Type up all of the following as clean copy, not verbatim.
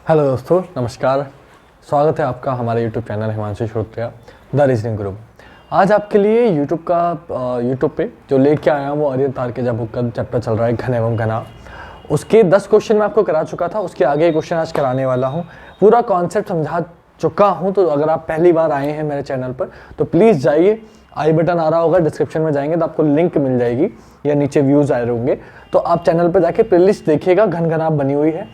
Hello दोस्तों, नमस्कार। स्वागत है आपका हमारे YouTube channel Himanshu Shrotriya the reasoning group. आज आपके लिए YouTube पे जो लेके आया हूँ वो आर्यन तारकेजा बुक का चैप्टर चल रहा है घन एवं घना। उसके 10 क्वेश्चन मैं आपको करा चुका था, उसके आगे क्वेश्चन आज कराने वाला हूँ। पूरा कॉन्सेप्ट समझा चुका हूँ, तो अगर आप पहली बार आए हैं मेरे चैनल पर तो प्लीज़ जाइए, आई बटन आ रहा होगा, डिस्क्रिप्शन में जाएंगे तो आपको लिंक मिल जाएगी या नीचे व्यूज़ आए होंगे, तो आप चैनल पर जाके प्लेलिस्ट देखिएगा। घन घनाप बनी हुई है,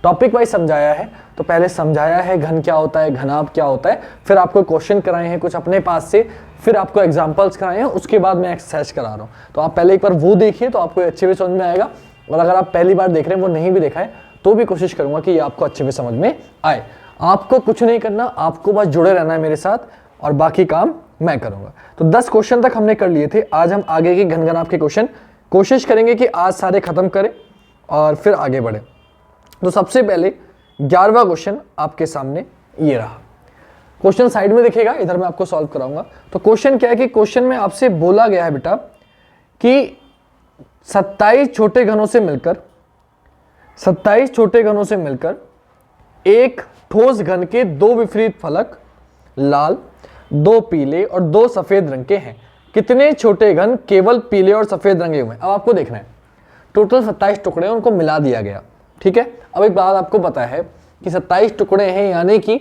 टॉपिक वाइज समझाया है। तो पहले समझाया है घन क्या होता है, घनाप क्या होता है, फिर आपको क्वेश्चन कराए हैं कुछ अपने पास से, फिर आपको एग्जांपल्स कराए हैं, उसके बाद मैं एक्सरसाइज करा रहा हूँ। तो आप पहले एक बार वो देखिए तो आपको अच्छे से समझ में आएगा, और अगर आप पहली बार देख रहे हैं वो नहीं भी देखा है तो भी कोशिश करूंगा कि ये आपको अच्छे से समझ में आए। आपको कुछ नहीं करना, आपको बस जुड़े रहना है मेरे साथ और बाकी काम मैं करूंगा। तो 10 क्वेश्चन तक हमने कर लिए थे। आज हम आगे के घन घनाप के क्वेश्चन कोशिश करेंगे कि आज सारे खत्म करें और फिर आगे बढ़े। तो सबसे पहले 11वां क्वेश्चन आपके सामने ये रहा। क्वेश्चन साइड में दिखेगा, इधर मैं आपको सॉल्व कराऊंगा। तो क्वेश्चन क्या है कि क्वेश्चन में आपसे बोला गया है बेटा कि 27 छोटे घनों से मिलकर एक ठोस घन के 2 विपरीत फलक लाल, 2 पीले और 2 सफेद रंग के हैं। कितने छोटे घन केवल पीले और सफेद रंगे हुए हैं? अब आपको देखना है, टोटल 27 टुकड़े हैं, उनको मिला दिया गया। ठीक है, अब एक बात आपको पता है कि 27 टुकड़े हैं, यानी कि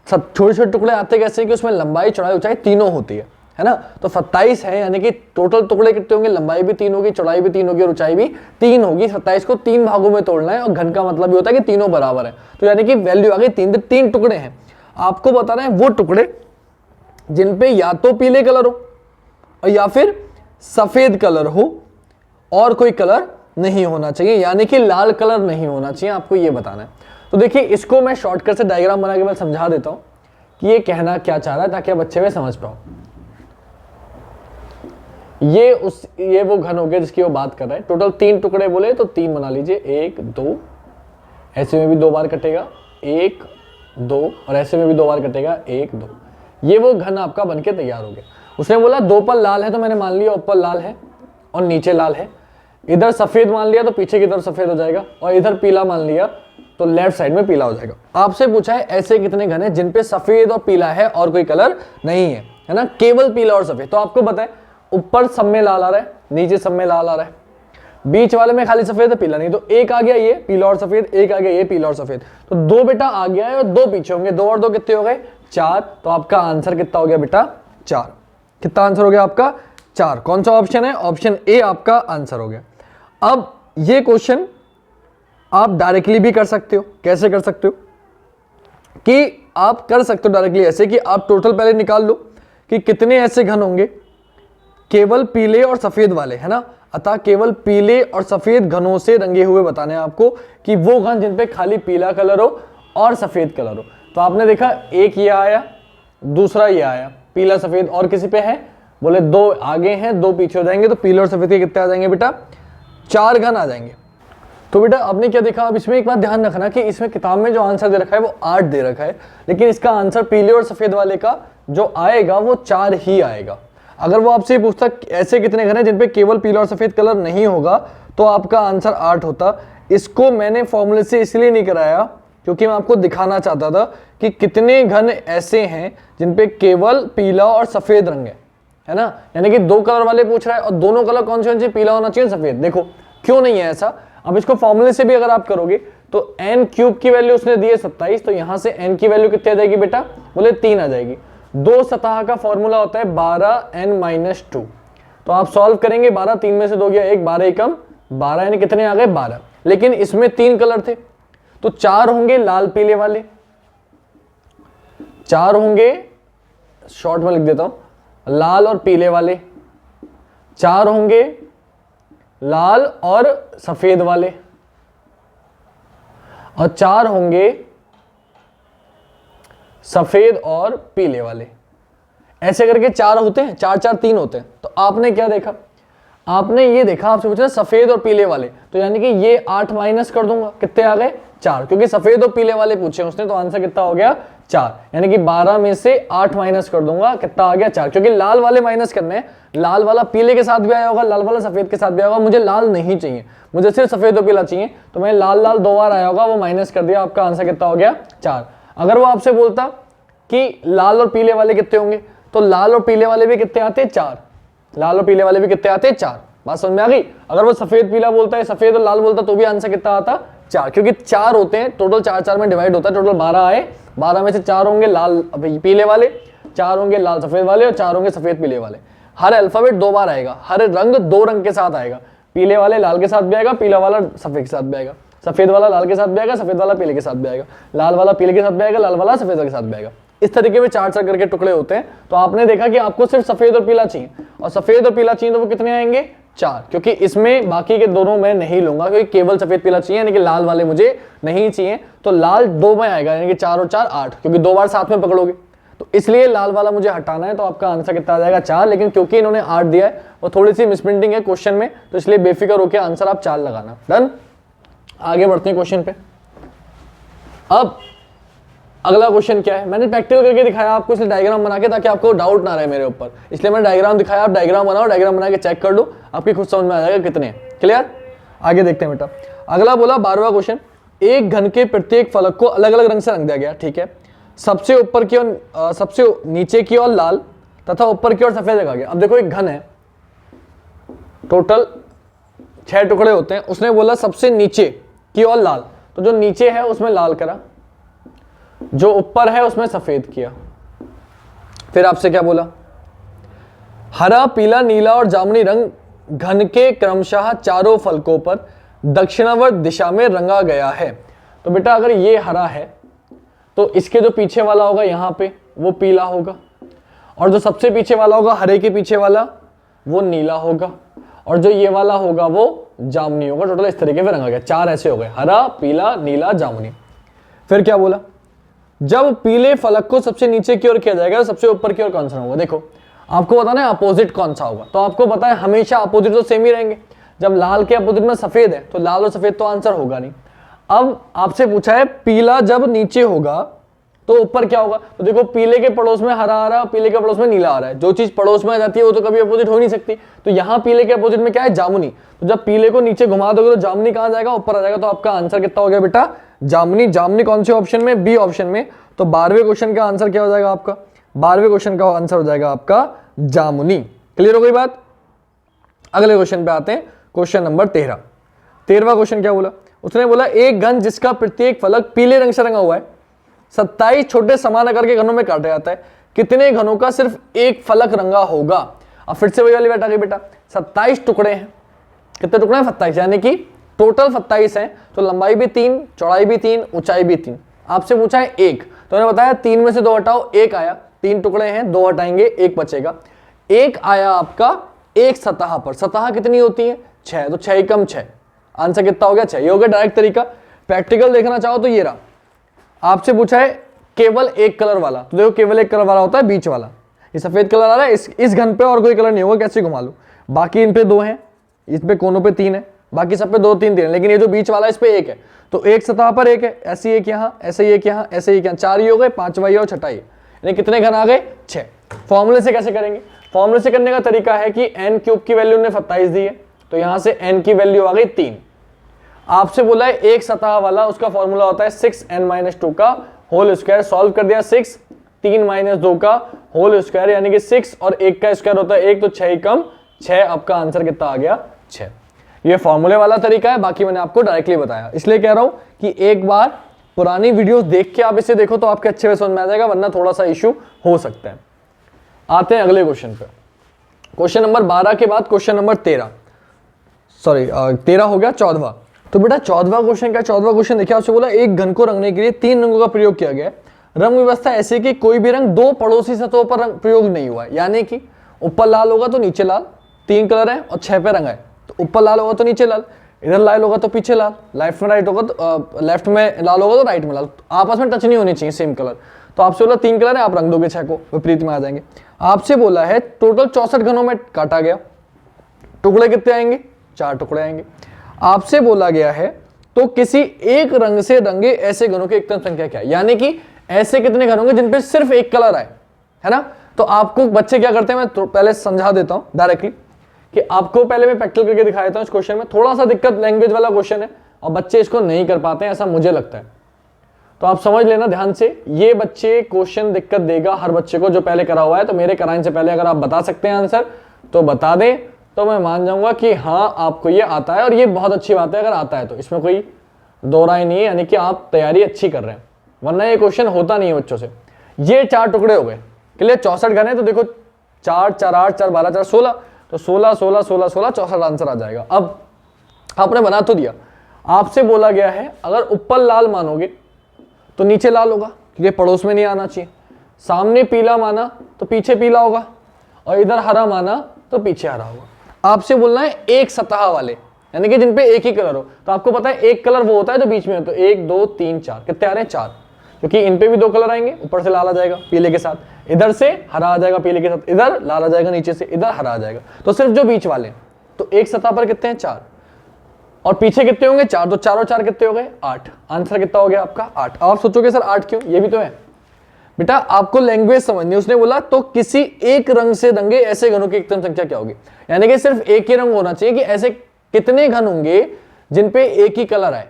छोटे छोटे टुकड़े आते कैसे कि उसमें लंबाई चौड़ाई ऊंचाई तीनों होती है ना। तो 27 है, यानी कि टोटल टुकड़े कितने होंगे? लंबाई भी 3 होगी, चौड़ाई भी 3 होगी और ऊंचाई भी 3 होगी। 27 को 3 भागों में तोड़ना है, और घन का मतलब ये होता है कि तीनों बराबर है। तो यानी कि वैल्यू आ गई 3 टुकड़े हैं। आपको बताना है वो टुकड़े जिन पे या तो पीले कलर हो और या फिर सफेद कलर हो और कोई कलर नहीं होना चाहिए, यानी कि लाल कलर नहीं होना चाहिए, आपको ये बताना है। तो देखिए, इसको मैं शॉर्टकट से डायग्राम बना के मैं समझा देता हूं कि ये कहना क्या चाह रहा है, ताकि आप अच्छे में समझ पाओ। ये वो घन हो गया जिसकी वो बात कर रहा है। टोटल 3 टुकड़े बोले तो 3 बना लीजिए, 1 2, ऐसे में भी 2 बार कटेगा, 1 2, और ऐसे में भी 2 बार कटेगा, 1 2। ये वो घन आपका बनके तैयार हो गया। उसने बोला 2 पर लाल है, तो मैंने मान लिया ऊपर लाल है और नीचे लाल है। इधर सफेद मान लिया तो पीछे की तरफ सफेद हो जाएगा, और इधर पीला मान लिया तो लेफ्ट साइड में पीला हो जाएगा। आपसे पूछा है ऐसे कितने घन है जिन पे सफेद और पीला है और कोई कलर नहीं है ना, केवल पीला और सफेद। तो आपको पता है ऊपर सब में लाल आ रहा है, नीचे सब में लाल आ रहा है, बीच वाले में खाली सफेद है, पीला नहीं। तो एक आ गया ये पीला और सफेद, एक आ गया ये पीला और सफेद। तो 2 बेटा आ गया है और 2 पीछे होंगे, 2 और 2 कितने हो गए? 4। तो आपका आंसर कितना हो गया बेटा? 4। कितना आंसर हो गया आपका? 4। कौन सा ऑप्शन है? ऑप्शन ए आपका आंसर हो गया। अब ये क्वेश्चन आप डायरेक्टली भी कर सकते हो। कैसे कर सकते हो? कि आप कर सकते हो डायरेक्टली ऐसे कि आप टोटल पहले निकाल लो कि कितने ऐसे घन होंगे केवल पीले और सफेद वाले, है ना। अतः केवल पीले और सफेद घनों से रंगे हुए बताने हैं आपको कि वो घन जिन पे खाली पीला कलर हो और सफेद कलर हो। तो आपने देखा एक ये आया, दूसरा ये आया, पीला सफेद। और किसी पे है? बोले 2 आगे हैं, 2 पीछे हो जाएंगे। तो पीले और सफेद के कितने आ जाएंगे बेटा? 4 घन आ जाएंगे। तो बेटा आपने क्या देखा? अब इसमें एक बात ध्यान रखना कि इसमें किताब में जो आंसर दे रखा है वो 8 दे रखा है, लेकिन इसका आंसर पीले और सफेद वाले का जो आएगा वो 4 ही आएगा। अगर वो आपसे पूछता ऐसे कितने घन है जिन पे केवल पीला और सफेद कलर नहीं होगा, तो आपका आंसर 8 होता। इसको मैंने फॉर्मूले से इसलिए नहीं कराया क्योंकि मैं आपको दिखाना चाहता था कि कितने घन ऐसे हैं जिन पे केवल पीला और सफेद रंग है ना। यानी कि 2 कलर वाले पूछ रहा है और दोनों कलर कौन से होने चाहिए? पीला होना चाहिए, सफेद। देखो क्यों नहीं है ऐसा। अब इसको फॉर्मूले से भी अगर आप करोगे तो n³ की वैल्यू उसने दी है 27, तो यहां से n की वैल्यू कितनी आ जाएगी बेटा? बोले 3 आ जाएगी। 2 सतह का फॉर्मूला होता है 12n-2। तो आप सॉल्व करेंगे, 12 3 में से 2 गया 1, 12 एकम 12, यानी कितने आ गए? 12। लेकिन इसमें 3 कलर थे, तो 4 होंगे लाल पीले वाले, 4 होंगे, शॉर्ट में लिख देता हूं, लाल और पीले वाले, 4 होंगे लाल और सफेद वाले, और 4 होंगे सफेद और पीले वाले। ऐसे करके 4 होते हैं, 4 4 3 होते हैं। तो आपने क्या देखा? आपने ये देखा, आपसे पूछा सफेद और पीले वाले, तो यानी कि ये 8 माइनस कर दूंगा, कितने आ गए? 4, क्योंकि सफेद और पीले वाले पूछे उसने, तो आंसर कितना हो गया? 4, यानी कि 12 में से 8 माइनस कर दूंगा, कितना आ गया 4, क्योंकि लाल वाले माइनस करने हैं। लाल वाला पीले के साथ भी आया होगा, लाल वाला सफेद के साथ भी आया होगा, मुझे लाल नहीं चाहिए, मुझे सिर्फ सफेद और पीला चाहिए, तो मैं लाल लाल 2 बार आया होगा, वो माइनस कर दिया, आपका आंसर कितना हो गया 4। अगर वो आपसे बोलता कि लाल और पीले वाले कितने होंगे, तो लाल और पीले वाले भी कितने आते हैं 4, लाल और पीले वाले भी कितने आते हैं 4, बात समझ में आ गई। अगर वो सफेद पीला बोलता है, सफेद और लाल बोलता तो भी आंसर कितना आता 4, क्योंकि 4 होते हैं टोटल, 4 में डिवाइड होता है, टोटल 12 आए, 12 में से 4 होंगे लाल पीले वाले, 4 होंगे लाल सफेद वाले और 4 होंगे सफेद पीले वाले। हर अल्फाबेट 2 बार आएगा, हर रंग 2 रंग के साथ आएगा, पीले वाले लाल के साथ भी आएगा, पीला वाला सफेद के साथ भी आएगा, सफेद वाला लाल के साथ भी आएगा, सफेद वाला पीले के साथ भी आएगा, लाल वाला पीले के साथ भी आएगा, लाल वाला सफेद के साथ भी आएगा। इस तरीके में 4 करके टुकड़े होते हैं। तो आपने देखा कि आपको सिर्फ सफेद और पीला चाहिए, और सफेद और पीला चाहिए तो वो कितने आएंगे 4, क्योंकि इसमें बाकी के दोनों मैं नहीं लूंगा, क्योंकि केवल सफेद पीला चाहिए, यानी कि लाल वाले मुझे नहीं चाहिए, तो लाल 2 में आएगा, यानी कि 4 और 4 8, क्योंकि 2 बार साथ में पकड़ोगे, तो इसलिए लाल वाला मुझे हटाना है, तो आपका आंसर कितना आ जाएगा 4। लेकिन क्योंकि इन्होंने 8 दिया है, वो थोड़ी सी मिसप्रिंटिंग है क्वेश्चन में, तो इसलिए बेफिक्र होकर आंसर आप 4 लगाना। डन, आगे बढ़ते हैं क्वेश्चन पे। अब अगला क्वेश्चन क्या है, मैंने प्रैक्टिकल करके दिखाया आपको, इसलिए डायग्राम बना के, ताकि आपको डाउट ना रहे मेरे ऊपर, इसलिए मैंने डायग्राम दिखाया। आप डायग्राम बनाओ, डायग्राम बना के चेक कर लो, आपकी खुद समझ में आ जाएगा कितने हैं। क्लियर, आगे देखते हैं बेटा। अगला बोला 12वां क्वेश्चन, एक घन के प्रत्येक फलक को अलग अलग रंग से रंग दिया गया, ठीक है। सबसे ऊपर की ओर, सबसे नीचे की ओर लाल तथा ऊपर की ओर सफेद रखा गया। अब देखो एक घन है, टोटल 6 टुकड़े होते हैं, उसने बोला सबसे नीचे की ओर लाल, तो जो नीचे है उसमें लाल करा, जो ऊपर है उसमें सफेद किया। फिर आपसे क्या बोला, हरा पीला नीला और जामुनी रंग घन के क्रमशः चारों फलकों पर दक्षिणावर्त दिशा में रंगा गया है। तो बेटा अगर ये हरा है तो इसके जो पीछे वाला होगा यहां पे वो पीला होगा, और जो सबसे पीछे वाला होगा हरे के पीछे वाला वो नीला होगा, और जो ये वाला होगा वो जामुनी होगा। टोटल इस तरीके से रंगा गया, 4 ऐसे हो गए, हरा पीला नीला जामुनी। फिर क्या बोला, जब पीले फलक को सबसे नीचे की ओर किया जाएगा तो सबसे ऊपर की ओर कौन सा होगा। देखो आपको बताना है अपोजिट कौन सा होगा, तो आपको पता है हमेशा अपोजिट तो सेम ही रहेंगे। जब लाल के अपोजिट में सफेद है तो लाल और सफेद तो आंसर होगा नहीं। अब आपसे पूछा है पीला जब नीचे होगा तो ऊपर क्या होगा, तो देखो पीले के पड़ोस में हरा आ रहा है, पीले के पड़ोस में नीला आ रहा है, जो चीज पड़ोस में आ जाती है वो तो कभी अपोजिट हो नहीं सकती। तो यहाँ पीले के अपोजिट में क्या है, जामुनी, तो जब पीले को नीचे घुमा दोगे तो जामुनी कहां जाएगा, ऊपर आ जाएगा। तो आपका आंसर कितना हो गया बेटा, जामुनी। जामुनी कौन से ऑप्शन में, बी ऑप्शन में। तो 12वें क्वेश्चन का आंसर क्या हो जाएगा आपका, 12वें क्वेश्चन का आंसर हो जाएगा आपका जामुनी। क्लियर हो गई बात। अगले क्वेश्चन पे आते हैं, क्वेश्चन नंबर 13। 13वां क्वेश्चन क्या बोला, उसने बोला एक घन जिसका प्रत्येक फलक पीले रंग से रंगा हुआ है 27 छोटे समान आकार के घनों में काटा जाता है, कितने घनों का सिर्फ एक फलक रंगा होगा। अब फिर से वही वाली बात आ गई बेटा, 27 टुकड़े हैं, कितने टुकड़े हैं 27, यानी कि टोटल 27 हैं, तो लंबाई भी 3, चौड़ाई भी 3, ऊंचाई भी 3। आपसे पूछा है एक, तो मैंने बताया 3 में से 2 हटाओ, 1 आया, 3 टुकड़े हैं, 2 हटाएंगे 1 बचेगा। 1 आया आपका एक सतह पर, सतह कितनी होती है 6, तो 6 कम 6, आंसर कितना हो गया 6। ये हो गया डायरेक्ट तरीका। प्रैक्टिकल देखना चाहो तो ये रहा, आपसे पूछा है केवल एक कलर वाला, तो देखो केवल एक कलर वाला होता है बीच वाला, ये सफेद कलर आ रहा है, इस घन पे और कोई कलर नहीं होगा, कैसे घुमा लो। बाकी इन पे 2 हैं, इस पे कोनों पे 3 है, बाकी सब पे 2 3 3 है, लेकिन ये जो बीच वाला है इस पे 1 है, तो एक सतह पर 1 है, ऐसी एक यहाँ, ऐसे एक यहाँ, ऐसे एक यहाँ, 4 ही हो गए, 5वां ये और 6वां ये, यानी कितने घन आ गए 6। फॉर्मूले से कैसे करेंगे, फॉर्मूले से करने का तरीका है कि n क्यूब की वैल्यू ने 27 दी है, तो यहां से n की वैल्यू आ गई 3। आपसे बोला है एक सतह वाला, उसका फॉर्मूला होता है 6n-2 का होल स्क्वायर, सॉल्व कर दिया 6, 3 - 2 का होल स्क्वायर, यानी कि 6 और 1 का स्क्वायर होता है 1, तो 6 कम 6, आपका आंसर कितना आ गया 6। ये फॉर्मूले वाला तरीका है, बाकी मैंने आपको डायरेक्टली बताया, इसलिए कह रहा हूं कि एक बार पुरानी वीडियोस देख के आप इसे देखो तो आपके अच्छे से समझ में आ जाएगा, वरना थोड़ा सा इश्यू हो सकता है। आते हैं अगले क्वेश्चन पे, क्वेश्चन नंबर 12 के बाद क्वेश्चन नंबर 13, सॉरी 13 हो गया 14वां। तो बेटा 14वां क्वेश्चन क्या, 14वां क्वेश्चन देखिए, आपसे बोला एक घन को रंगने के लिए 3 रंगों का प्रयोग किया गया है। रंग व्यवस्था ऐसे कि कोई भी रंग 2 पड़ोसी सतहों पर प्रयोग नहीं हुआ है, यानी कि ऊपर लाल होगा तो नीचे लाल, 3 कलर है और 6 पे रंगा है, तो ऊपर लाल होगा तो नीचे लाल, इधर लाल होगा तो पीछे लाल, लेफ्ट में राइट होगा तो लेफ्ट में लाल होगा तो राइट में लाल, आपस में टच नहीं होनी चाहिए सेम कलर। तो आपसे बोला 3 कलर है, आप रंग दोगे 6 को, विपरीत में आ जाएंगे। आपसे बोला है टोटल 64 घनों में काटा गया, टुकड़े कितने आएंगे 4 टुकड़े आएंगे। आपसे बोला गया है तो किसी एक रंग से रंगे ऐसे घनों की एकतम संख्या क्या है, यानी कि ऐसे कितने घन होंगे जिन पे सिर्फ एक कलर आए, है ना। तो आपको बच्चे क्या करते हैं, मैं तो पहले समझा देता हूं डायरेक्टली कि आपको पहले मैं प्रैक्टिकल करके दिखा देता हूं। इस क्वेश्चन में थोड़ा सा दिक्कत, लैंग्वेज वाला क्वेश्चन है और बच्चे इसको नहीं कर पाते हैं, ऐसा मुझे लगता है। तो आप समझ लेना ध्यान से, ये बच्चे क्वेश्चन दिक्कत देगा हर बच्चे को जो पहले करा हुआ है। तो मेरे कराने से पहले अगर आप बता सकते हैं आंसर तो बता दें, तो मैं मान जाऊंगा कि हाँ आपको ये आता है, और ये बहुत अच्छी बात है अगर आता है तो, इसमें कोई दो राय नहीं है, यानी कि आप तैयारी अच्छी कर रहे हैं, वरना ये क्वेश्चन होता नहीं है बच्चों से। ये 4 टुकड़े हो गए, क्लियर। 64 घन है तो देखो 4 4 8 4 12 4 16, तो 16 16 16 16 64 आंसर आ जाएगा। अब आपने बना तो दिया, आपसे बोला गया है अगर ऊपर लाल मानोगे तो नीचे लाल होगा, क्योंकि पड़ोस में नहीं आना चाहिए। सामने पीला माना तो पीछे पीला होगा, और इधर हरा माना तो पीछे हरा होगा। आपसे बोलना है एक सतह वाले, यानी कि जिन पे एक ही कलर हो। तो आपको पता है एक कलर वो होता है जो बीच में हो, तो 1 2 3 4 कितने आ रहे हैं 4, क्योंकि इन पे भी 2 कलर आएंगे, ऊपर से लाल आ जाएगा पीले के साथ, इधर से हरा आ जाएगा पीले के साथ, इधर लाल आ जाएगा, नीचे से इधर हरा आ जाएगा। तो सिर्फ जो बीच वाले, तो एक सतह पर कितने हैं 4, और पीछे कितने होंगे 4, तो 4 और 4 कितने हो गए 8। आंसर कितना हो गया आपका 8। आप सोचोगे सर 8 क्यों, ये भी तो है बेटा, आपको लैंग्वेज समझनी। उसने बोला तो किसी एक रंग से रंगे ऐसे घनों की अधिकतम संख्या क्या होगी, यानी कि सिर्फ एक ही रंग होना चाहिए कि ऐसे कितने घन होंगे जिन पे एक ही कलर आए,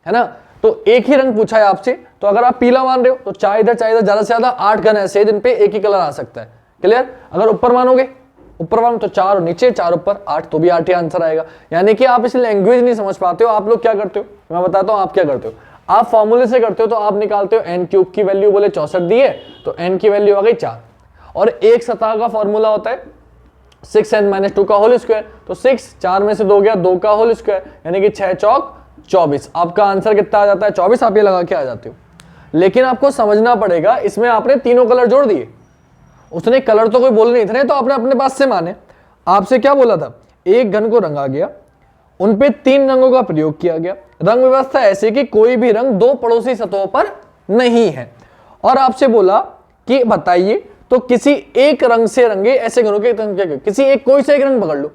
है ना। तो एक ही रंग पूछा है आपसे, तो अगर आप पीला मान रहे हो तो चाहे इधर ज्यादा से ज्यादा 8 घन ऐसे जिन पे एक ही कलर आ सकता है, क्लियर। अगर ऊपर मानोगे, ऊपर वालों तो 4 और नीचे 4 ऊपर 8, तो भी 8 ही आंसर आएगा। यानी कि आप इस लैंग्वेज नहीं समझ पाते हो। आप लोग क्या करते हो, मैं बताता हूं आप क्या करते हो। आप फॉर्मूले से करते हो, तो आप निकालते हो n क्यूब की वैल्यू, बोले 64 दी है तो n की वैल्यू आ गई 4, और एक सतह का फॉर्मूला होता है 6n - 2 का होल स्क्वायर, तो 6 4 में से 2 गया 2 का होल स्क्वायर, यानी कि 6 चौक 24। आपका आंसर कितना आ जाता है 24। आप ये लगा के आ जाते हो। लेकिन आपको समझना पड़ेगा, इसमें आपने तीनों कलर जोड़ दिए, उसने कलर तो कोई बोल नहीं थे, तो आपने अपने पास से माने। आपसे क्या बोला था, एक घन को रंगा गया, उन पे 3 रंगों का प्रयोग किया गया। रंग व्यवस्था ऐसी कि कोई भी रंग 2 पड़ोसी सतहों पर नहीं है। और आपसे बोला कि बताइए तो किसी एक रंग से रंगे ऐसे घनों की संख्या क्या, किसी एक कोई सा एक रंग पकड़ लो,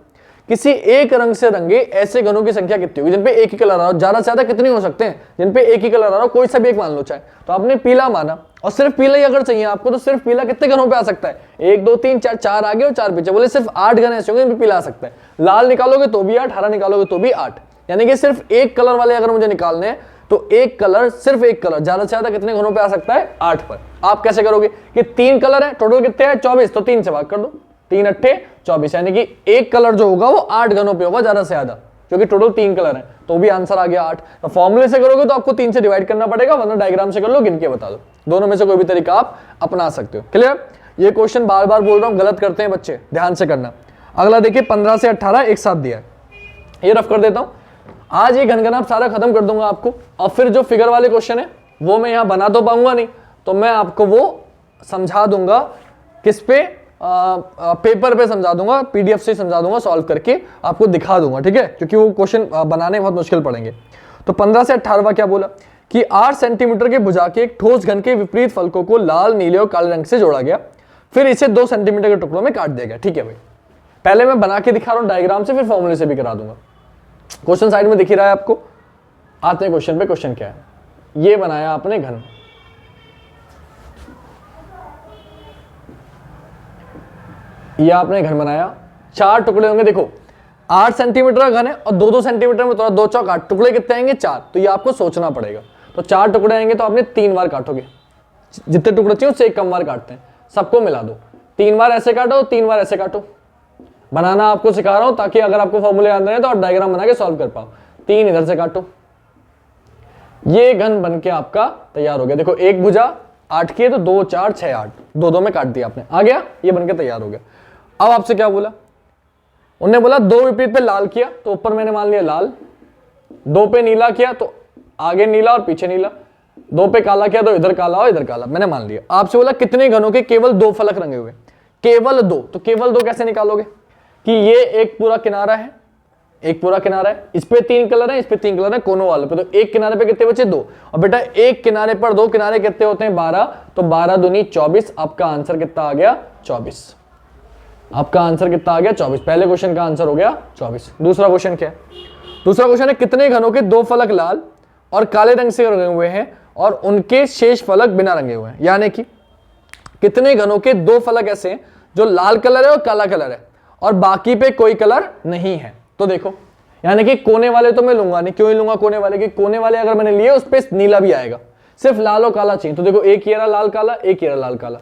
किसी एक रंग से रंगे ऐसे घनों की संख्या कितनी होगी जिन पे एक ही कलर आ रहा हो। ज्यादा से ज्यादा कितने हो सकते हैं जिन पे एक ही कलर आ रहा हो, कोई सा भी एक मान लो चाहे। तो आपने पीला माना, और सिर्फ पीला ही अगर चाहिए आपको, तो सिर्फ पीला कितने घनों पे आ सकता है 1 2 3 4, 4 आगे और 4 पीछे, बोले सिर्फ 8 घन ऐसे होंगे जिन पे पीला आ सकता है। लाल निकालोगे तो भी 8, हरा निकालोगे तो भी 8, यानी कि सिर्फ एक कलर वाले अगर मुझे निकालने हैं तो एक कलर, सिर्फ एक कलर ज्यादा से ज्यादा कितने घनों पे आ सकता है 8 पर। आप कैसे करोगे कि 3 कलर है, टोटल कितने हैं 24, तो 3 से भाग कर दो, 3 8 24, यानी कि एक कलर जो होगा वो 8 घनों पे होगा ज्यादा से ज्यादा, क्योंकि टोटल 3 कलर है, तो भी आंसर आ गया 8। तो फॉर्मूले से करोगे तो आपको 3 से डिवाइड करना पड़ेगा, वरना डायग्राम से कर लो, गिन के बता दो। दोनों में से कोई भी तरीका आप अपना सकते हो, क्लियर। ये क्वेश्चन बार बार बोल रहा हूं, गलत करते हैं बच्चे, ध्यान से करना। अगला देखिए 15 से 18 एक साथ दिया है, ये रफ कर देता हूं। आज ये घनघना सारा खत्म कर दूंगा आपको, और फिर जो फिगर वाले क्वेश्चन है वो मैं यहां बना तो पाऊंगा नहीं, तो मैं आपको वो समझा दूंगा किस पे, पेपर पे समझा दूंगा, पीडीएफ से समझा दूंगा, सॉल्व करके आपको दिखा दूंगा, ठीक है, क्योंकि वो क्वेश्चन बनाने बहुत मुश्किल पड़ेंगे। तो 15 से 18वां क्या बोला कि 8 सेंटीमीटर के भुजा के एक ठोस घन के विपरीत फलकों को लाल, नीले और काले रंग से जोड़ा गया, फिर इसे 2 सेंटीमीटर के टुकड़ों में काट दिया गया। ठीक है भाई, पहले मैं बना के दिखा रहा हूं डायग्राम से, फिर फॉर्मूले से भी करा दूंगा। क्वेश्चन साइड में दिख ही रहा है आपको। आते हैं क्वेश्चन पे। क्वेश्चन क्या है, ये बनाया आपने घन, ये आपने घन बनाया, 4 टुकड़े होंगे। देखो 8 सेंटीमीटर का घन है और 2-2 सेंटीमीटर में थोड़ा 2 चौक 8, टुकड़े कितने आएंगे 4, तो ये आपको सोचना पड़ेगा। तो 4 टुकड़े आएंगे तो आपने 3 बार काटोगे, जितने टुकड़े चाहिए उससे 1 कम बार काटते हैं, सबको मिला दो। 3 बार ऐसे काटो, 3 बार ऐसे काटो। बनाना आपको सिखा रहा हूं ताकि अगर आपको फॉर्मूले याद रहे तो आप डायग्राम बना के सॉल्व कर पाओ। 3 इधर से काटो, ये घन बन के आपका तैयार हो गया। देखो एक भुजा 8 की है तो 2 4 6 8, 2-2 में काट दिया आपने, आ गया, ये बन के तैयार हो गया। अब आपसे क्या बोला, उन्होंने बोला 2 विपरीत पे लाल किया, तो ऊपर मैंने मान लिया लाल, 2 पे नीला किया तो आगे नीला और पीछे नीला, 2 पे काला किया तो इधर काला और इधर काला, मैंने मान लिया। आपसे बोला कितने घनों के केवल 2 फलक रंगे हुए, केवल 2, तो केवल 2 कैसे निकालोगे कि ये एक पूरा किनारा है, एक पूरा किनारा है, इस पे 3 कलर है, इस पे 3 कलर है, कोनों वाले पे, तो एक किनारे पे कितने बचे 2, और बेटा एक किनारे पर 2 किनारे कितने होते हैं 12, तो 12 दूनी 24। आपका आंसर कितना आ गया 24। आपका आंसर कितना आ गया 24। पहले क्वेश्चन का आंसर हो गया 24। दूसरा क्वेश्चन क्या है, दूसरा क्वेश्चन है कितने घनों के 2 फलक लाल और काले रंग से रंगे हुए हैं, और उनके शेष फलक बिना रंगे हुए हैं। यानी कि कितने घनों के 2 फलक ऐसे हैं जो लाल कलर है और काला कलर है और बाकी पे कोई कलर नहीं है। तो देखो, यानी कि कोने वाले तो मैं लूंगा नहीं। क्यों ही लूंगा कोने वाले? कि कोने वाले अगर मैंने लिए उस पर नीला भी आएगा, सिर्फ लाल और काला चाहिए। तो देखो, एक ये रहा लाल काला, एक ये रहा लाल काला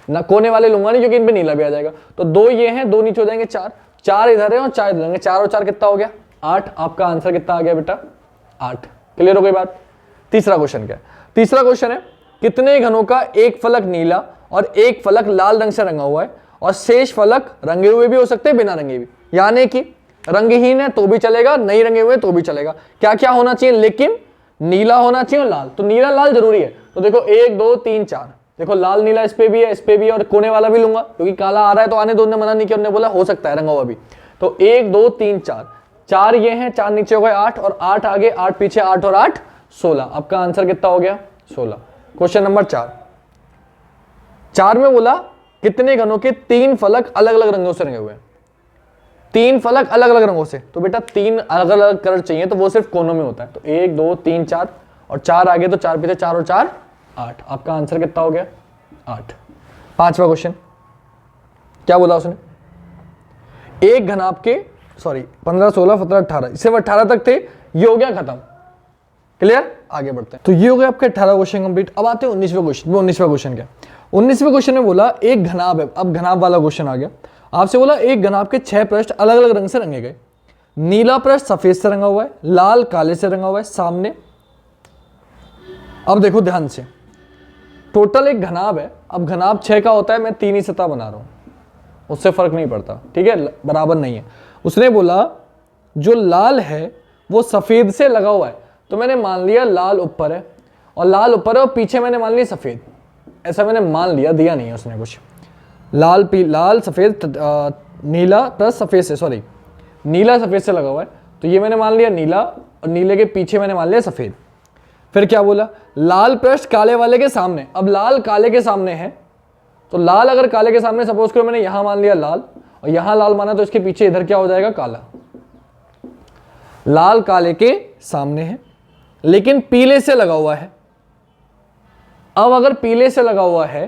ना, कोने वाले लूंगा नहीं क्योंकि इन पे नीला भी आ जाएगा। तो 2 ये हैं, 2 नीचे हो जाएंगे, 4 4 इधर है और 4 इधर होंगे। 4 और 4 कितना हो गया? 8। आपका आंसर कितना आ गया बेटा? 8। क्लियर हो गई बात? तीसरा क्वेश्चन क्या है? तीसरा क्वेश्चन है, कितने घनों का एक फलक नीला और एक फलक लाल रंग से रंगा हुआ है और शेष फलक रंगे हुए भी हो सकते हैं, बिना रंगे भी। यानी कि रंगहीन है तो भी चलेगा, नहीं रंगे हुए तो भी चलेगा। क्या क्या होना चाहिए? लेकिन नीला होना चाहिए और लाल। तो नीला लाल जरूरी है। तो देखो 1 2 3 4, देखो लाल नीला इस पे भी है, इस पे भी है, और कोने वाला भी लूंगा क्योंकि काला आ रहा है तो आने दो। उन्होंने मना नहीं किया, उन्होंने बोला हो सकता है रंगा हुआ भी। तो 1 2 3 4, 4 ये हैं, 4 नीचे हो गए 8 और 8 आगे, 8 पीछे, 8 और 8 16। आपका आंसर कितना हो गया? 16। क्वेश्चन नंबर 4 में बोला कितने घनों के 3 फलक अलग अलग रंगों से रंगे हुए हैं? 3 फलक अलग अलग रंगों से। तो बेटा 3 अलग अलग कलर चाहिए तो वो सिर्फ कोनों में होता है। तो 1 2 3 4 और 4 आगे तो 4 पीछे, 4 और 4 8। आपका आंसर कितना हो गया? 8। 5वां क्वेश्चन क्या बोला उसने? एक घनाभ के 15 16 17 18, सिर्फ 18 तक थे, ये हो गया खत्म। क्लियर? आगे बढ़ते हैं। तो ये हो गया आपके 18 क्वेश्चन कंप्लीट। अब आते हैं 19वें क्वेश्चन। 19वां क्वेश्चन क्या? 19वें क्वेश्चन में बोला एक घनाभ है। अब घनाभ वाला क्वेश्चन आ गया। आपसे बोला एक घनाभ के 6 पृष्ठ अलग अलग रंग से रंगे गए। नीला पृष्ठ सफेद से रंगा हुआ है, लाल काले से रंगा हुआ है सामने। अब देखो ध्यान से, टोटल एक घनाभ है। अब घनाभ 6 का होता है, मैं 3 ही सतह बना रहा हूं, उससे फर्क नहीं पड़ता, ठीक है, बराबर नहीं है। उसने बोला जो लाल है वो सफेद से लगा हुआ है। तो मैंने मान लिया लाल ऊपर है और लाल ऊपर है और पीछे मैंने मान लिया सफेद। ऐसा मैंने मान लिया, दिया नहीं है उसने कुछ। लाल सफेद नीला प्लस सफेद से, नीला सफेद से लगा हुआ है। तो ये मैंने मान लिया नीला और नीले के पीछे मैंने मान लिया सफेद। फिर क्या बोला? लाल पृष्ठ काले वाले के सामने। अब लाल काले के सामने है तो लाल अगर काले के सामने, सपोज करो मैंने यहां मान लिया लाल और यहां लाल माना, तो इसके पीछे इधर क्या हो जाएगा? काला। लाल काले के सामने है लेकिन पीले से लगा हुआ है। अब अगर पीले से लगा हुआ है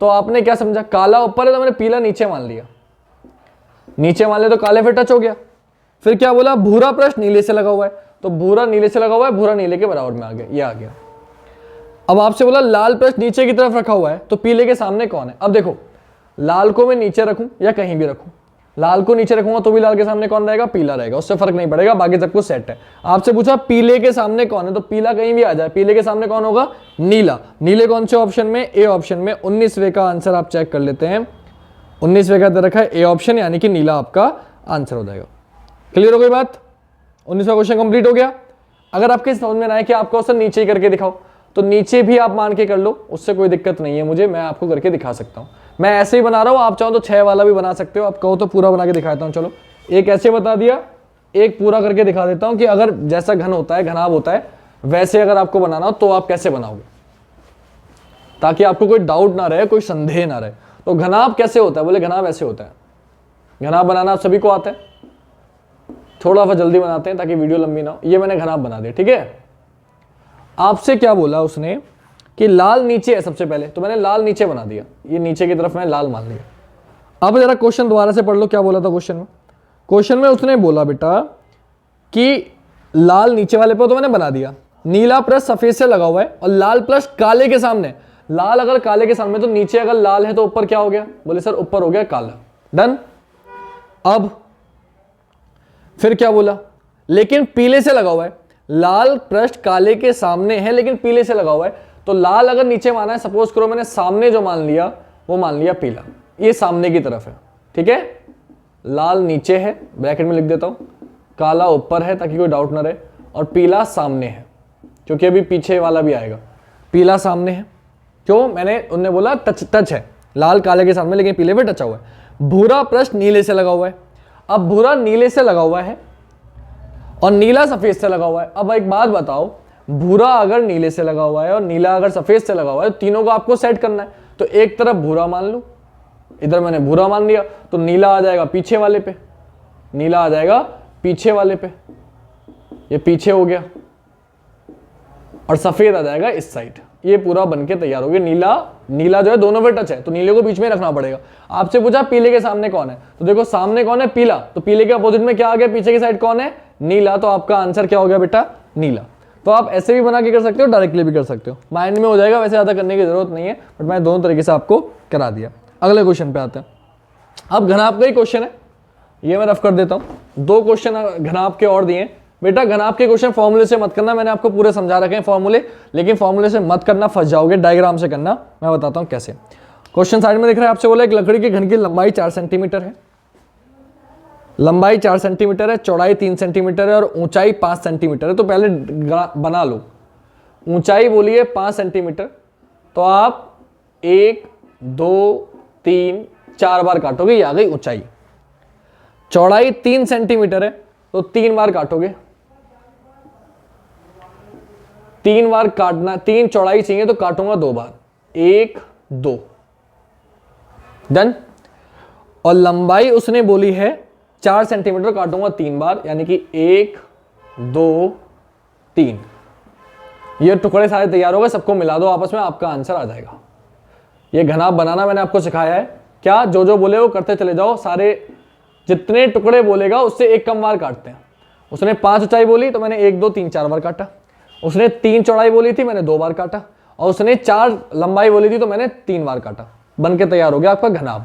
तो आपने क्या समझा? काला ऊपर है तो मैंने पीला नीचे मान लिया। नीचे मान लिया तो काले फिर टच हो गया। फिर क्या बोला? भूरा पृष्ठ नीले से लगा हुआ है, तो भूरा नीले से लगा हुआ है, भूरा नीले के बराबर में आ गया, ये आ गया। अब आपसे बोला लाल पृष्ठ नीचे की तरफ रखा हुआ है, तो पीले के सामने कौन है? अब देखो, लाल को मैं नीचे रखूं या कहीं भी रखूं, लाल को नीचे रखूंगा तो भी लाल के सामने कौन रहेगा? पीला रहेगा, उससे फर्क नहीं पड़ेगा, बाकी सब कुछ सेट है। आपसे पूछा पीले के सामने कौन है, तो पीला कहीं भी आ जाए, पीले के सामने कौन होगा? नीला। नीले कौन से ऑप्शन में? ए ऑप्शन में। 19वें का आंसर आप चेक कर लेते हैं। 19वें का दे रखा है ए ऑप्शन, यानी कि नीला आपका आंसर हो जाएगा। क्लियर हो गई बात? 19वां क्वेश्चन कंप्लीट हो गया। अगर आपके समझ में आए कि आपको क्वेश्चन नीचे ही करके दिखाओ, तो नीचे भी आप मान के कर लो, उससे कोई दिक्कत नहीं है मुझे, मैं आपको करके दिखा सकता हूं। मैं ऐसे ही बना रहा हूं, आप चाहो तो 6 वाला भी बना सकते हो, आप कहो तो पूरा बना के दिखाता हूं। चलो, एक ऐसे बता दिया, एक पूरा करके दिखा देता हूं कि अगर जैसा घन होता है, घनाभ होता है, वैसे अगर आपको बनाना हो तो आप कैसे बनाओगे, ताकि आपको कोई डाउट ना रहे, कोई संदेह ना रहे। तो घनाभ कैसे होता है? बोले घनाभ ऐसे होता है। घनाभ बनाना आप सभी को आता है, थोड़ा सा जल्दी बनाते हैं ताकि वीडियो लंबी ना हो। ये मैंने घनाभ बना दिया, ठीक है। आपसे क्या बोला उसने कि लाल नीचे है सबसे पहले, तो मैंने लाल नीचे बना दिया, ये नीचे की तरफ मैं लाल मान लिया। अब जरा क्वेश्चन दोबारा से पढ़ लो, क्या बोला था क्वेश्चन में? क्वेश्चन में उसने बोला बेटा कि लाल नीचे वाले पे तो मैंने बना दिया, नीला प्लस सफेद से लगा हुआ है और लाल प्लस काले के सामने। लाल अगर काले के सामने तो नीचे अगर लाल है तो ऊपर क्या हो गया? बोले सर ऊपर हो गया काला। डन। अब फिर क्या बोला? लेकिन पीले से लगा हुआ है। लाल पृष्ठ काले के सामने है लेकिन पीले से लगा हुआ है, तो लाल अगर नीचे माना है, सपोज करो मैंने सामने जो मान लिया वो मान लिया पीला, ये सामने की तरफ है, ठीक है। लाल नीचे है, ब्रैकेट में लिख देता हूं, काला ऊपर है ताकि कोई डाउट ना रहे, और पीला सामने है क्योंकि अभी पीछे वाला भी आएगा। पीला सामने है, क्यों? उन्होंने बोला टच है, लाल काले के सामने लेकिन पीले पे टचा हुआ है। भूरा पृष्ठ नीले से लगा हुआ है। अब भूरा नीले से लगा हुआ है और नीला सफेद से लगा हुआ है। अब एक बात बताओ, भूरा अगर नीले से लगा हुआ है और नीला अगर सफेद से लगा हुआ है, तो तीनों को आपको सेट करना है। तो एक तरफ भूरा मान लो, इधर मैंने भूरा मान लिया, तो नीला आ जाएगा पीछे वाले पे, नीला आ जाएगा पीछे वाले पे, ये पीछे हो गया, और सफेद आ जाएगा इस साइड। ये पूरा बन के तैयार हो गया। नीला नीला जो है दोनों पे टच है तो नीले को बीच में रखना पड़ेगा। आपसे पूछा पीले के सामने कौन है, तो देखो सामने कौन है, पीला, तो पीले के अपोजिट में क्या आ गया, पीछे की साइड कौन है, नीला, तो आपका आंसर क्या हो गया बेटा, नीला। तो आप ऐसे भी बना के कर सकते हो, डायरेक्टली भी कर सकते हो, माइंड में हो जाएगा, वैसे ज़्यादा करने की जरूरत नहीं है, बट मैं दोनों तरीके से आपको करा दिया। अगले क्वेश्चन पे आते हैं। अब घनाभ का ही क्वेश्चन है, ये मैं रफ कर देता हूँ। 2 क्वेश्चन घनाभ के और दिए। बेटा घनाभ के क्वेश्चन फॉर्मूले से मत करना, मैंने आपको पूरे समझा रखे हैं फॉर्मूले, लेकिन फॉर्मूले से मत करना, फंस जाओगे, डायग्राम से करना। मैं बताता हूँ कैसे। क्वेश्चन साइड में दिख रहा है, आपसे बोला एक लकड़ी के घन की लंबाई 4 सेंटीमीटर है, लंबाई 4 सेंटीमीटर है, चौड़ाई 3 सेंटीमीटर है और ऊंचाई 5 सेंटीमीटर है। तो पहले बना लो, ऊंचाई बोलिए 5 सेंटीमीटर, तो आप 1 2 3 4 बार काटोगे, ये आ गई ऊंचाई। चौड़ाई 3 सेंटीमीटर है तो 3 बार काटोगे, 3 बार काटना, 3 चौड़ाई चाहिए तो काटूंगा 2 बार, 1 2, डन। और लंबाई उसने बोली है 4 सेंटीमीटर, काटूंगा 3 बार, यानी कि 1 2 3। ये टुकड़े सारे तैयार हो गए, सबको मिला दो आपस में, आपका आंसर आ जाएगा। ये घनाभ बनाना मैंने आपको सिखाया है, क्या जो जो बोले वो करते चले जाओ, सारे जितने टुकड़े बोलेगा उससे एक कम बार काटते हैं। उसने 5 ऊंचाई बोली तो मैंने 1 2 3 4 बार काटा, उसने 3 चौड़ाई बोली थी मैंने 2 बार काटा, और उसने 4 लंबाई बोली थी तो मैंने 3 बार काटा, बन के तैयार हो गया आपका घनाभ।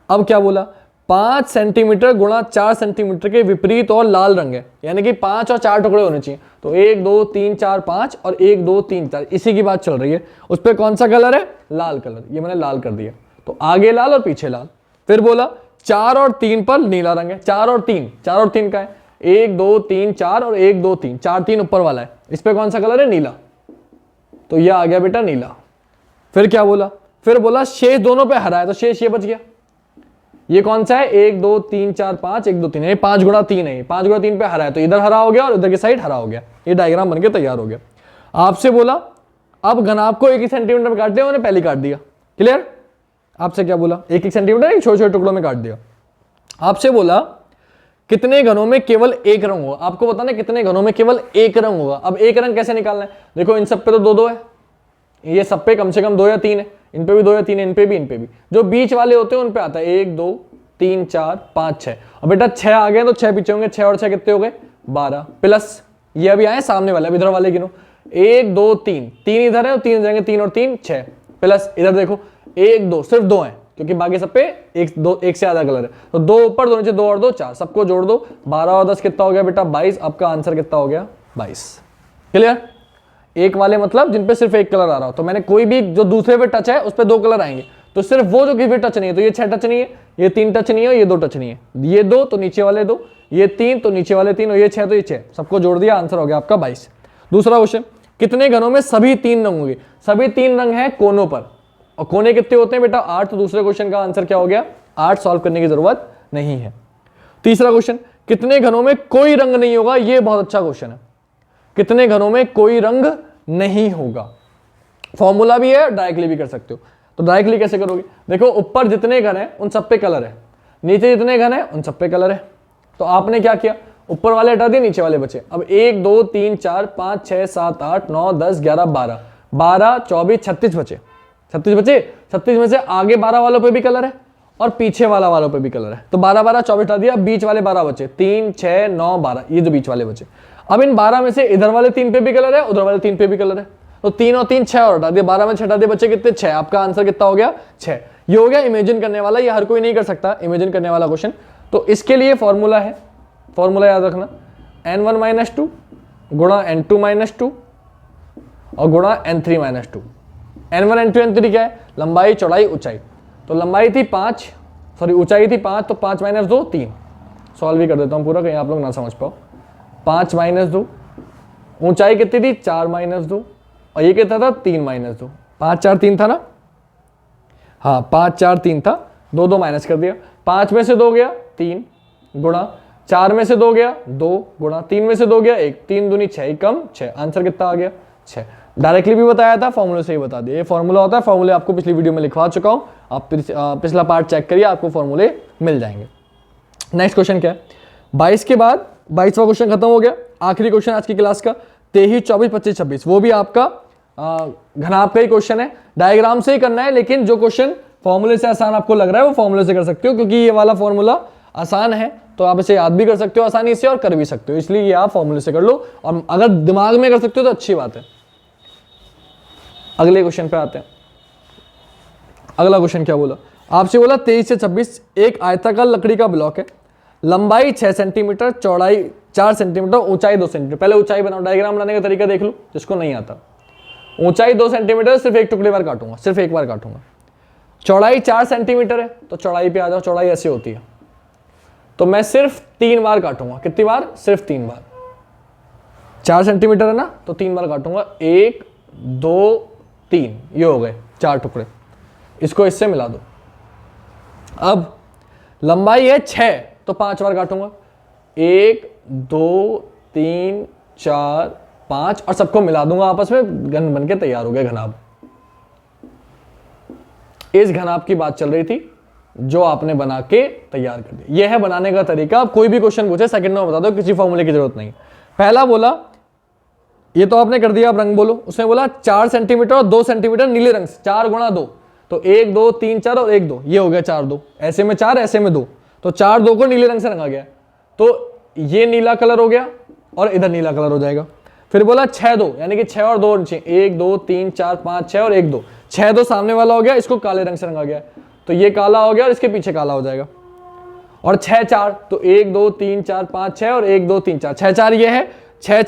अब क्या बोला, 5 सेंटीमीटर गुणा 4 सेंटीमीटर के विपरीत और लाल रंग है, यानी कि 5 और 4 टुकड़े होने चाहिए, तो 1 2 3 4 5 और 1 2 3 4, इसी की बात चल रही है। उस पर कौन सा कलर है, लाल कलर, ये मैंने लाल कर दिया, तो आगे लाल और पीछे लाल। फिर बोला 4 और 3 पर नीला रंग है, 4 और 3 का है, 1 2 3 4 और 1 2 3, 4 3 ऊपर वाला है, इस पे कौन सा कलर है, नीला, तो ये आ गया बेटा नीला। फिर क्या बोला, फिर बोला शेष दोनों पे हरा है, तो शेष ये बच गया, ये कौन सा है, 1 2 3 4 5, 1 2 3, ये 5 गुणा 3 है, 5 गुणा 3 पे हरा है, तो इधर हरा हो गया और इधर की साइड हरा हो गया, ये डायग्राम बनके तैयार हो गया। आपसे बोला अब घनाभ को 1 सेंटीमीटर में काट दिया, मैंने पहले काट दिया, क्लियर। आपसे क्या बोला, 1 सेंटीमीटर छोटे छोटे टुकड़ों में काट दिया। आपसे बोला कितने घनों में केवल एक रंग होगा, आपको बताना कितने घनों में केवल एक रंग होगा। अब एक रंग कैसे निकालना है, देखो इन सब पे तो 2 2 है, ये सब पे कम से कम 2 या 3 है, इन पे भी 2 या 3 है, इन पे भी, जो बीच वाले होते हैं उन पे आता है 1 2 3 4 5 6, और बेटा 6 आ गए तो 6 पीछे होंगे, 6 और 6 कितने हो गए, 12, प्लस ये अभी आए सामने वाले, इधर वाले गिनो, 1 2 3, 3 इधर है, 3 जाएंगे, 3 और 3 6, प्लस इधर देखो 1 2, सिर्फ 2 है क्योंकि बाकी सब पे 1 2 1 से ज्यादा कलर है, तो 2 ऊपर 2 नीचे, 2 और 2 4, सबको जोड़ दो, 12 और 10 कितना हो गया बेटा, 22। आपका आंसर कितना हो गया, 22। क्लियर। एक वाले मतलब जिन पे सिर्फ एक कलर आ रहा हो, तो मैंने कोई भी जो दूसरे पे टच है उस पे 2 कलर आएंगे, तो सिर्फ वो जो किसी पे टच नहीं है, तो ये 6 टच नहीं है, ये 3 टच नहीं है, ये 2 टच नहीं है, ये 2 तो नीचे वाले 2, ये 3 तो नीचे वाले 3, और ये 6 तो ये 6, सबको जोड़ दिया, आंसर हो गया आपका 22। दूसरा क्वेश्चन, कितने घनों में सभी 3 रंग होंगे, सभी 3 रंग है कोनों पर, और कोने कितने होते हैं बेटा, 8, तो दूसरे क्वेश्चन का आंसर क्या हो गया, 8। सॉल्व करने की जरूरत नहीं है। तीसरा क्वेश्चन, कितने घनों में कोई रंग नहीं होगा, ये बहुत अच्छा क्वेश्चन है, कितने घनों में कोई रंग नहीं होगा। फॉर्मूला भी है, डायरेक्टली भी कर सकते हो, तो डायरेक्टली कैसे करोगे, देखो ऊपर जितने घन है उन सब पे कलर है, नीचे जितने घन है उन सब पे कलर है, तो आपने क्या किया, ऊपर वाले हटा दिए, नीचे वाले बचे। अब 1 2 3 4 5 6 7 8 9 10 11 12 12 24 36 बचे, 36 बचे, 36 में से आगे 12 वालों पे भी कलर है और पीछे वालों पे भी कलर है, तो 12 12 24 हटा दिया, बीच वाले 12 बचे, 3 6 9 12, ये जो बीच वाले बचे। अब इन 12 में से इधर वाले 3 पे भी कलर है, उधर वाले 3 पे भी कलर है, तो 3 और 3 6 और हटा दिया, 12 में 6 हटा दिए, बचे कितने, 6। आपका आंसर कितना हो गया, 6। ये हो गया इमेजिन करने वाला, ये हर कोई नहीं कर सकता इमेजिन करने वाला क्वेश्चन, तो इसके लिए फॉर्मूला है, फॉर्मूला याद रखना, n1 - 2 गुणा n2 - 2 और गुणा n3 - 2। n1 n2 n3 क्या है, लंबाई चौड़ाई ऊंचाई, तो लंबाई थी 5, सॉरी ऊंचाई थी 5, तो 5 - 2 3। सॉल्व भी कर देता हूं पूरा, कहीं आप लोग ना समझ पाओ। 5 - 2, ऊंचाई कितनी थी, 4 - 2, और ये कितना था, 3 - 2, 5 4 3 था ना, हाँ 5 4 3 था, 2 2 माइनस कर दिया, 5 में से 2 गया 3 गुणा 4 में से 2 गया 2 गुणा 3 में से 2 गया 1, 3 दूनी 6, कम 6, आंसर कितना आ गया, 6। डायरेक्टली भी बताया था, फॉर्मूले से ही बता दिया, ये फॉर्मूला होता है, फॉर्मूले आपको पिछली वीडियो में लिखवा चुका हूं, आप पिछला पार्ट चेक करिए, आपको फॉर्मूले मिल जाएंगे। नेक्स्ट क्वेश्चन क्या है, 22 के बाद 22वां क्वेश्चन खत्म हो गया, आखिरी क्वेश्चन आज की क्लास का, 23 24 25 26, वो भी आपका घनाभ का ही क्वेश्चन है, डायग्राम से ही करना है, लेकिन जो क्वेश्चन फॉर्मूले से आसान आपको लग रहा है वो फॉर्मूले से कर सकते हो, क्योंकि ये वाला फॉर्मूला आसान है तो आप इसे याद भी कर सकते हो आसानी से और कर भी सकते हो, इसलिए ये आप फॉर्मूले से कर लो, और अगर दिमाग में कर सकते हो तो अच्छी बात है। अगले क्वेश्चन पे आते हैं। अगला क्वेश्चन क्या बोला आपसे, बोला 23 से 26 एक आयताकार लकड़ी का ब्लॉक है, लंबाई 6 सेंटीमीटर, चौड़ाई 4 सेंटीमीटर, ऊंचाई 2 सेंटीमीटर। पहले ऊंचाई बनाओ, डायग्राम बनाने का तरीका देख लो जिसको नहीं आता। ऊंचाई 2 सेंटीमीटर, सिर्फ एक टुकड़े बार काटूंगा, सिर्फ एक बार काटूंगा। चौड़ाई 4 सेंटीमीटर है तो चौड़ाई पे आ जाओ, चौड़ाई ऐसे होती है, तो मैं सिर्फ 3 बार काटूंगा। कितनी बार? सिर्फ 3 बार। 4 सेंटीमीटर है ना, तो 3 बार काटूंगा, 1 2 3, ये हो गए 4 टुकड़े। इसको इससे मिला दो। अब लंबाई है 6 तो 5 बार काटूंगा, 1 2 3 4 5, और सबको मिला दूंगा आपस में, घन बन के तैयार हो गया घनाभ। इस घनाभ की बात चल रही थी जो आपने बना के तैयार कर दिया। यह है बनाने का तरीका। आप कोई भी क्वेश्चन पूछे सेकंड में बता दो, किसी फॉर्मूले की जरूरत नहीं। पहला बोला ये तो आपने कर दिया, अब रंग बोलो। उसने बोला 4 सेंटीमीटर और 2 सेंटीमीटर नीले रंग से, 4 गुणा 2, तो 1 2 3 4 और 1 2, ये हो गया 4 2, ऐसे में 4 ऐसे में 2, तो 4 2 को नीले रंग से रंगा गया, तो ये नीला कलर हो गया और इधर नीला कलर हो जाएगा। फिर बोला 6 2, यानी कि 6 और 2 नीचे, 1 2 3 4 5 6 और 1 2, 6 2 सामने वाला हो गया, इसको काले रंग से रंगा गया, तो ये काला हो गया और इसके पीछे काला हो जाएगा। और 6 4, तो 1 2 3 4 5 6 और 1 2 3 4, 6 4 ये है, 6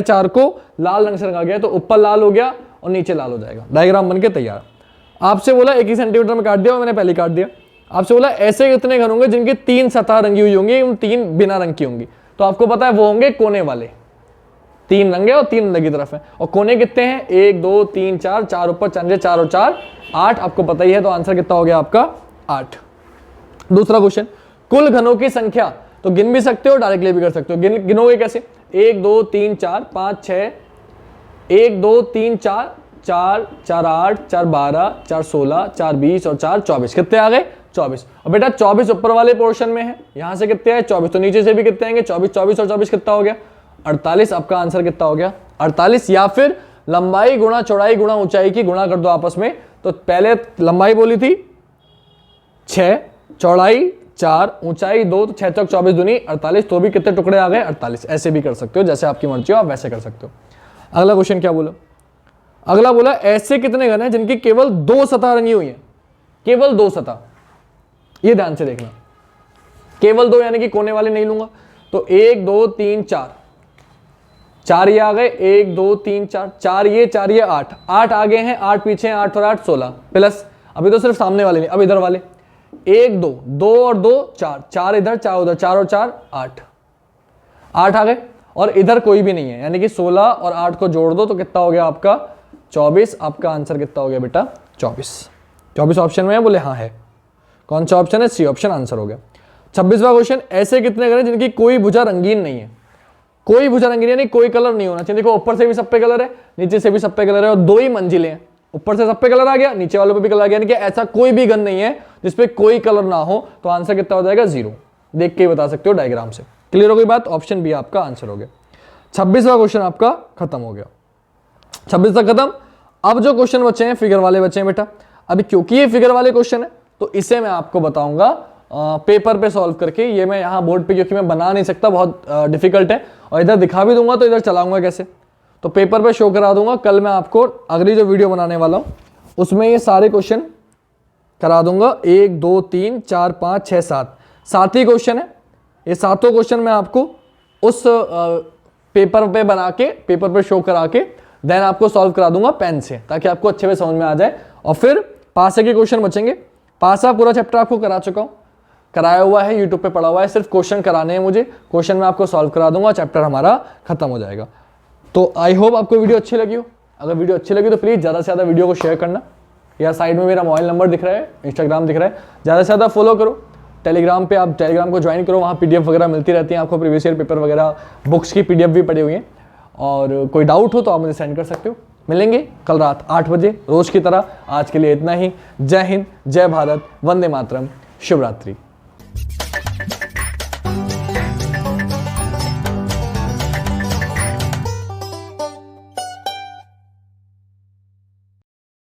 4 को लाल रंग से रंगा गया, तो ऊपर लाल हो गया और नीचे लाल हो जाएगा। डायग्राम बनके तैयार। आपसे बोला 1 ही सेंटीमीटर में काट दिया, मैंने पहले काट दिया। आपसे बोला ऐसे कितने घन होंगे जिनकी 3 सतह रंगी हुई होंगी, 3 बिना रंग की होंगी, तो आपको पता है वो होंगे कोने वाले। 3 रंगे और 3 अंदर की तरफ है, और कोने कितने हैं? 1 2 3 4, 4 ऊपर 4 और 4 8, आपको पता ही है, तो आंसर कितना हो गया आपका? 8। दूसरा क्वेश्चन, कुल घनों की संख्या, तो गिन भी सकते हो डायरेक्टली भी कर सकते हो। गिनोगे कैसे? 1 2 3 4 5 6, 1 2 3 4 4 4 8 4 12 4 16 4 20 और 4 24, कितने आ गए? 24। और बेटा 24 ऊपर वाले पोर्शन में है, यहां से कितने आए? 24, तो नीचे से भी कितने आएंगे? 24 24 और 24 कितना हो गया? 48। आपका आंसर कितना हो गया? 48। या फिर लंबाई गुणा चौड़ाई गुणा ऊंचाई की गुणा कर दो आपस में, तो पहले लंबाई बोली थी 6, चौड़ाई 4, ऊंचाई 2, तो 6 चौक 24 दूनी 48, तो भी कितने टुकड़े आ गए? 48। ऐसे भी कर सकते हो, जैसे आपकी मर्जी हो आप वैसे कर सकते हो। अगला क्वेश्चन क्या बोला? अगला बोला ऐसे कितने घन हैं जिनकी केवल 2 सतह रंगी हुई है? केवल 2 सतह, ये ध्यान से देखना, केवल 2 यानी कि कोने वाले नहीं लूंगा, तो 1 2 3 4, 4 ये आ गए, 1 2 3 4, 4 ये 8, 8 आगे हैं, 8 पीछे हैं, 8 और 8 16, प्लस अभी तो सिर्फ सामने वाले नहीं, अब इधर वाले 1 2, 2 और 2 4, 4 इधर 4 उधर, 4 और 4 8, 8 आ गए, और इधर कोई भी नहीं है, यानी कि 16 और 8 को जोड़ दो तो कितना हो गया आपका? 24। आपका आंसर कितना हो गया बेटा? 24। 24 ऑप्शन में है? बोले हाँ है। कौन सा ऑप्शन है? सी ऑप्शन आंसर हो गया। 26वां क्वेश्चन, ऐसे कितने घन हैं जिनकी कोई भुजा रंगीन नहीं है? कोई भुजा रंगीन यानी कोई कलर नहीं होना चाहिए। देखो ऊपर से भी सब पे कलर है, नीचे से भी सब पे कलर है, और 2 ही मंजिलें हैं, ऊपर से सब पे कलर आ गया, नीचे वालों पे भी कलर आ गया, यानी कि ऐसा कोई भी घन नहीं है जिसपे कोई कलर ना हो, तो आंसर कितना हो जाएगा? 0। देख के ही बता सकते हो डायग्राम से। क्लियर हो गई बात? ऑप्शन बी आपका आंसर हो गया। 26वां क्वेश्चन आपका खत्म हो गया। 26 तक खत्म। अब जो क्वेश्चन बचे हैं फिगर वाले बचे हैं बेटा। अभी क्योंकि ये फिगर वाले क्वेश्चन है तो इसे मैं आपको बताऊंगा पेपर पे सॉल्व करके। ये मैं यहाँ बोर्ड पे क्योंकि मैं बना नहीं सकता, बहुत डिफिकल्ट है, और इधर दिखा भी दूंगा तो इधर चलाऊंगा कैसे, तो पेपर पे शो करा दूंगा। कल मैं आपको अगली जो वीडियो बनाने वाला हूँ उसमें ये सारे क्वेश्चन करा दूंगा। 1 2 3 4 5 6 7, 7 ही क्वेश्चन है। ये 7 क्वेश्चन मैं आपको उस पेपर पे बना के पेपर पे शो करा के देन आपको सॉल्व करा दूंगा पेन से, ताकि आपको अच्छे से समझ में आ जाए। और फिर पासा के क्वेश्चन बचेंगे। पासा पूरा चैप्टर आपको करा चुका हूँ, कराया हुआ है, यूट्यूब पे पढ़ा हुआ है, सिर्फ क्वेश्चन कराने हैं मुझे। क्वेश्चन में आपको सॉल्व करा दूंगा, चैप्टर हमारा खत्म हो जाएगा। तो आई होप आपको वीडियो अच्छी लगी हो। अगर वीडियो अच्छी लगी तो प्लीज़ ज़्यादा से ज़्यादा वीडियो को शेयर करना। या साइड में मेरा मोबाइल नंबर दिख रहा है, इंस्टाग्राम दिख रहा है, ज़्यादा से ज़्यादा फॉलो करो। टेलीग्राम पे आप टेलीग्राम को ज्वाइन करो, वहाँ PDF वगैरह मिलती रहती हैं आपको, प्रीवियस ईयर पेपर वगैरह, बुक्स की PDF भी पड़ी हुई हैं। और कोई डाउट हो तो आप मुझे सेंड कर सकते हो। मिलेंगे कल रात 8 बजे रोज़ की तरह। आज के लिए इतना ही। जय हिंद, जय भारत, वंदे मातरम, शुभ रात्रि।